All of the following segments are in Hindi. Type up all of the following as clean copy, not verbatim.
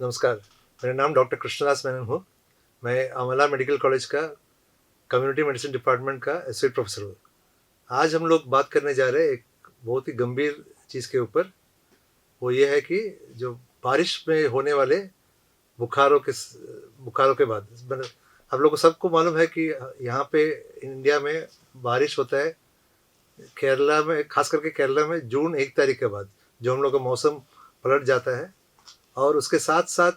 नमस्कार, मेरा नाम डॉक्टर कृष्णदास मेनन हूँ। मैं अमला मेडिकल कॉलेज का कम्युनिटी मेडिसिन डिपार्टमेंट का एसोसिएट प्रोफेसर हूँ। आज हम लोग बात करने जा रहे हैं एक बहुत ही गंभीर चीज़ के ऊपर। वो ये है कि जो बारिश में होने वाले बुखारों के बुखारों के बाद मतलब आप लोगों को सबको मालूम है कि यहाँ पे इंडिया में बारिश होता है केरला में, खास करके केरला में जून 1 तारीख के बाद, जो हम लोग का मौसम पलट जाता है। और उसके साथ साथ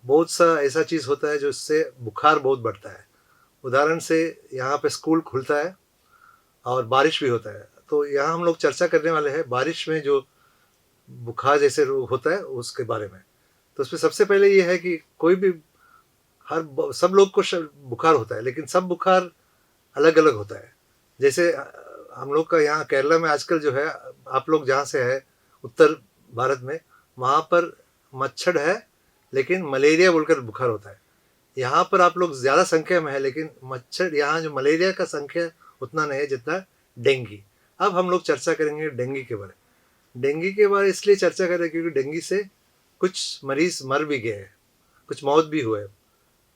बहुत सा ऐसा चीज़ होता है जो इससे बुखार बहुत बढ़ता है। उदाहरण से यहाँ पे स्कूल खुलता है और बारिश भी होता है। तो यहाँ हम लोग चर्चा करने वाले हैं बारिश में जो बुखार जैसे रोग होता है उसके बारे में। तो उसमें सबसे पहले ये है कि कोई भी सब लोग को बुखार होता है, लेकिन सब बुखार अलग अलग होता है। जैसे हम लोग का यहाँ केरला में आजकल जो है, आप लोग जहाँ से है उत्तर भारत में, वहाँ पर मच्छर है लेकिन मलेरिया बोलकर बुखार होता है। यहाँ पर आप लोग ज़्यादा संख्या में है, लेकिन मच्छर यहाँ जो मलेरिया का संख्या उतना नहीं है जितना डेंगू। अब हम लोग चर्चा करेंगे डेंगू के बारे में। डेंगू के बारे इसलिए चर्चा करें क्योंकि डेंगू से कुछ मरीज मर भी गए हैं, कुछ मौत भी हुए।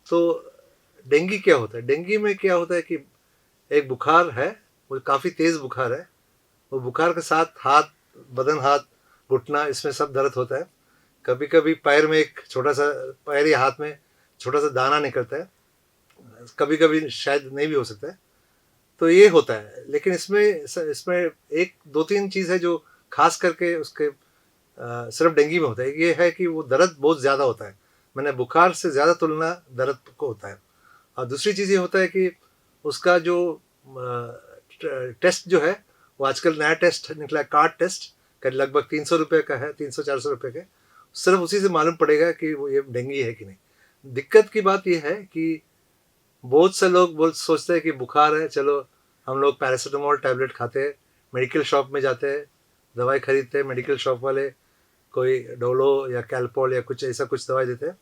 तो डेंगू क्या होता है? डेंगू में क्या होता है कि एक बुखार है, वो काफ़ी तेज़ बुखार है। वो बुखार के साथ हाथ, बदन, हाथ, घुटना, इसमें सब दर्द होता है। कभी कभी पैर में एक छोटा सा, पैर या हाथ में छोटा सा दाना निकलता है। कभी कभी शायद नहीं भी हो सकता है। तो ये होता है, लेकिन इसमें इसमें एक दो तीन चीज़ है जो खास करके उसके सिर्फ डेंगू में होता है। ये है कि वो दर्द बहुत ज़्यादा होता है, मैंने बुखार से ज़्यादा तुलना दर्द को होता है। और दूसरी चीज़ ये होता है कि उसका जो टेस्ट जो है, वो आजकल नया टेस्ट निकला है, कार्ड टेस्ट का, लगभग 300 रुपये का है, 300-400 रुपये का। सिर्फ उसी से मालूम पड़ेगा कि वो ये डेंगू है कि नहीं। दिक्कत की बात यह है कि बहुत से लोग बहुत सोचते हैं कि बुखार है, चलो हम लोग पैरासीटामोल टैबलेट खाते हैं, मेडिकल शॉप में जाते हैं, दवाई खरीदते हैं, मेडिकल शॉप वाले कोई डोलो या कैल्पोल या कुछ ऐसा कुछ दवाई देते हैं,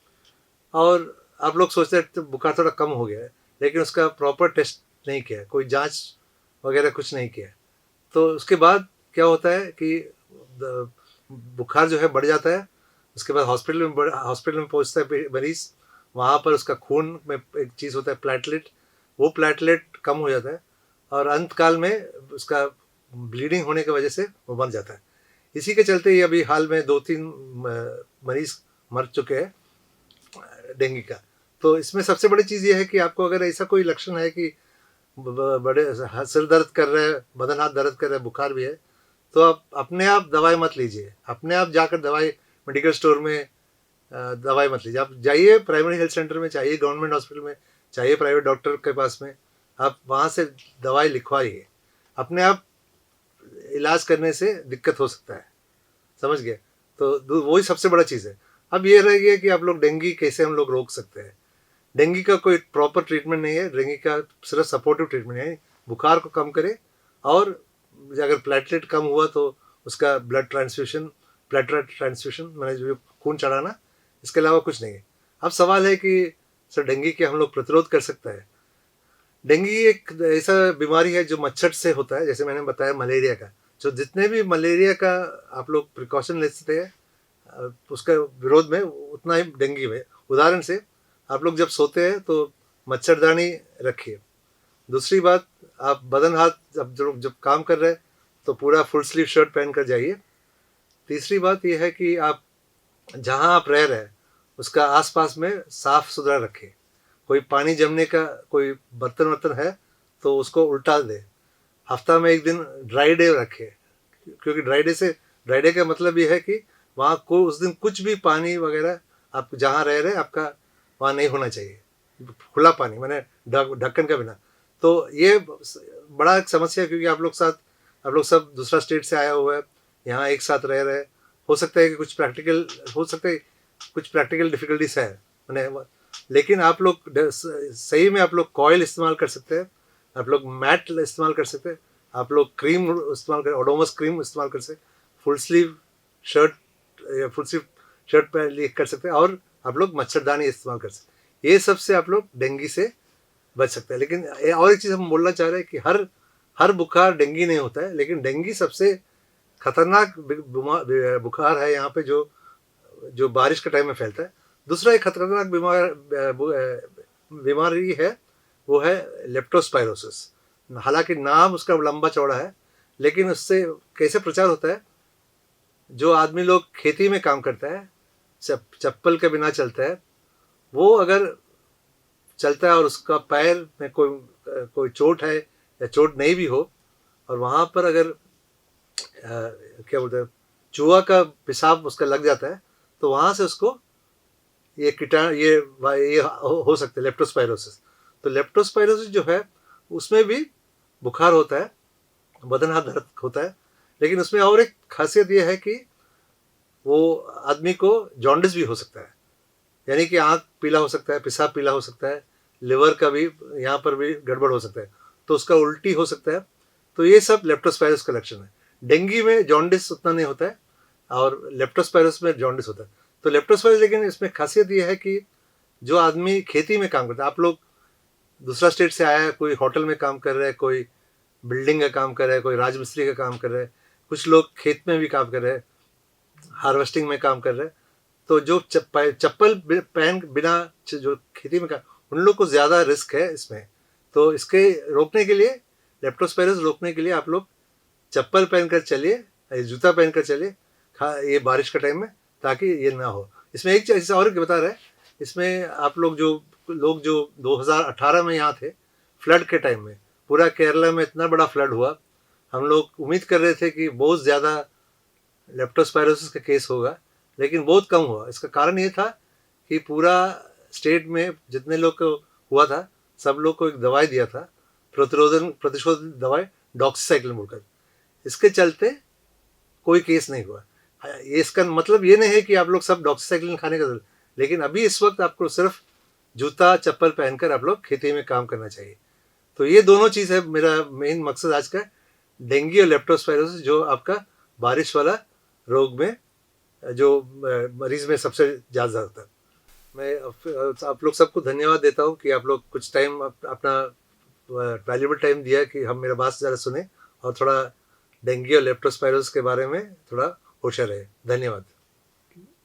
और आप लोग सोचते हैं तो बुखार थोड़ा कम हो गया है, लेकिन उसका प्रॉपर टेस्ट नहीं किया है, कोई जांच वगैरह कुछ नहीं किया है। तो उसके बाद क्या होता है कि बुखार जो है बढ़ जाता है। उसके बाद हॉस्पिटल में पहुंचता है मरीज़। वहाँ पर उसका खून में एक चीज़ होता है प्लेटलेट, वो प्लेटलेट कम हो जाता है, और अंत काल में उसका ब्लीडिंग होने की वजह से वो मर जाता है। इसी के चलते ही अभी हाल में 2-3 मरीज़ मर चुके हैं डेंगू का। तो इसमें सबसे बड़ी चीज़ ये है कि आपको अगर ऐसा कोई लक्षण है कि बड़े सिर दर्द कर रहे हैं, बदन हाथ दर्द कर रहे हैं, बुखार भी है, तो आप अपने आप दवाई मत लीजिए। अपने आप जाकर दवाई मेडिकल स्टोर में दवाई मत लीजिए। आप जाइए प्राइमरी हेल्थ सेंटर में, चाहिए गवर्नमेंट हॉस्पिटल में, चाहिए प्राइवेट डॉक्टर के पास में, आप वहाँ से दवाई लिखवाइए। अपने आप इलाज करने से दिक्कत हो सकता है, समझ गए? तो वही सबसे बड़ा चीज़ है। अब ये रह गया कि आप लोग डेंगू कैसे हम लोग रोक सकते हैं। डेंगू का कोई प्रॉपर ट्रीटमेंट नहीं है, डेंगू का सिर्फ सपोर्टिव ट्रीटमेंट है। बुखार को कम करे, और अगर प्लेटलेट कम हुआ तो उसका प्लेटलेट ट्रांसफ्यूशन मैंने जो खून चढ़ाना, इसके अलावा कुछ नहीं है। अब सवाल है कि सर डेंगू के हम लोग प्रतिरोध कर सकते हैं? डेंगू एक ऐसा बीमारी है जो मच्छर से होता है, जैसे मैंने बताया मलेरिया का। जो जितने भी मलेरिया का आप लोग प्रिकॉशन ले सकते हैं उसका विरोध में, उतना ही डेंगू में। उदाहरण से आप लोग जब सोते हैं तो मच्छरदानी रखिए। दूसरी बात, आप बदन हाथ जब काम कर रहे हैं तो पूरा फुल स्लीव शर्ट पहन कर जाइए। तीसरी बात यह है कि आप जहाँ आप रह रहे हैं उसका आसपास में साफ सुथरा रखें। कोई पानी जमने का कोई बर्तन वर्तन है तो उसको उल्टा दे। हफ्ता में एक दिन ड्राई डे रखें, क्योंकि ड्राई डे का मतलब ये है कि वहाँ को उस दिन कुछ भी पानी वगैरह आप जहाँ रह रहे आपका वहाँ नहीं होना चाहिए, खुला पानी, मैंने ढक्कन का बिना। तो ये बड़ा एक समस्या है, क्योंकि आप लोग सब दूसरा स्टेट से आया हुआ है, यहाँ एक साथ रह रहे। हो सकता है कि कुछ प्रैक्टिकल डिफिकल्टीज है मैंने, लेकिन आप लोग सही में आप लोग कॉयल इस्तेमाल कर सकते हैं, आप लोग मैट इस्तेमाल कर सकते हैं, आप लोग क्रीम इस्तेमाल कर, ओडोमस क्रीम इस्तेमाल कर सकते, फुल स्लीव शर्ट या फुल स्लीव शर्ट पर कर सकते हैं, और आप लोग मच्छरदानी इस्तेमाल कर सकते हैं। ये सबसे आप लोग डेंगू से बच सकते हैं। लेकिन और एक चीज़ हम बोलना चाह रहे हैं कि हर बुखार डेंगू नहीं होता है, लेकिन डेंगू सबसे खतरनाक बुखार है यहाँ पे, जो जो बारिश के टाइम में फैलता है। दूसरा एक खतरनाक बीमारी है, वो है लेप्टोस्पायरोसिस। हालांकि नाम उसका लंबा चौड़ा है, लेकिन उससे कैसे प्रचार होता है, जो आदमी लोग खेती में काम करता है, चप्पल के बिना चलता है, वो अगर चलता है और उसका पैर में कोई चोट है या चोट नहीं भी हो, और वहाँ पर अगर क्या बोलते हैं, चूहा का पेशाब उसका लग जाता है, तो वहाँ से उसको ये कीटाणु ये हो सकते हैं लेप्टोस्पायरोसिस। तो लेप्टोस्पायरोसिस जो है उसमें भी बुखार होता है, बदन हाथ दर्द होता है, लेकिन उसमें और एक खासियत ये है कि वो आदमी को जॉन्डिस भी हो सकता है, यानी कि आँख पीला हो सकता है, पेशाब पीला हो सकता है, लिवर का भी यहाँ पर भी गड़बड़ हो सकता है, तो उसका उल्टी हो सकता है। तो ये सब लेप्टोस्पायरोसिस का लक्षण है। डेंगू में जॉन्डिस उतना नहीं होता है और लेप्टोस्पायरोसिस में जॉन्डिस होता है। तो लेप्टोस्पायरोसिस, लेकिन इसमें खासियत ये है कि जो आदमी खेती में काम करता है, आप लोग दूसरा स्टेट से आया है, कोई होटल में काम कर रहा है, कोई बिल्डिंग का काम कर रहा है, कोई राजमिस्त्री का काम कर रहा है, कुछ लोग खेत में भी काम कर रहे हैं, हार्वेस्टिंग में काम कर रहे हैं। तो जो चप्पल पहन बिना जो खेती में उन लोग को ज़्यादा रिस्क है इसमें। तो इसके रोकने के लिए, लेप्टोस्पायरोसिस रोकने के लिए आप लोग चप्पल पहनकर चलिए, जूता पहनकर चलिए ये बारिश के टाइम में, ताकि ये ना हो। इसमें एक चीज़ और बता रहे हैं, इसमें आप लोग जो 2018 में यहाँ थे, फ्लड के टाइम में पूरा केरला में इतना बड़ा फ्लड हुआ, हम लोग उम्मीद कर रहे थे कि बहुत ज़्यादा लेप्टोस्पायरोसिस का केस होगा, लेकिन बहुत कम हुआ। इसका कारण ये था कि पूरा स्टेट में जितने लोग को हुआ था, सब लोग को एक दवाई दिया था, प्रतिशोधन दवाई डॉक्सीसाइक्लिन बोलकर। इसके चलते कोई केस नहीं हुआ। ये इसका मतलब ये नहीं है कि आप लोग सब डॉक्सीसाइक्लिन खाने का, लेकिन अभी इस वक्त आपको सिर्फ जूता चप्पल पहनकर आप लोग खेती में काम करना चाहिए। तो ये दोनों चीज़ है मेरा मेन मकसद आज का, डेंगू और लेप्टोस्पायरोसिस, जो आपका बारिश वाला रोग में जो मरीज में सबसे ज़्यादा होता है। मैं आप लोग सबको धन्यवाद देता हूँ कि आप लोग कुछ टाइम अपना वैल्यूबल टाइम दिया कि हम मेरा बात ज़्यादा सुने और थोड़ा डेंगू और लेप्टोस्पायरोसिस के बारे में थोड़ा होशियार रहे। धन्यवाद।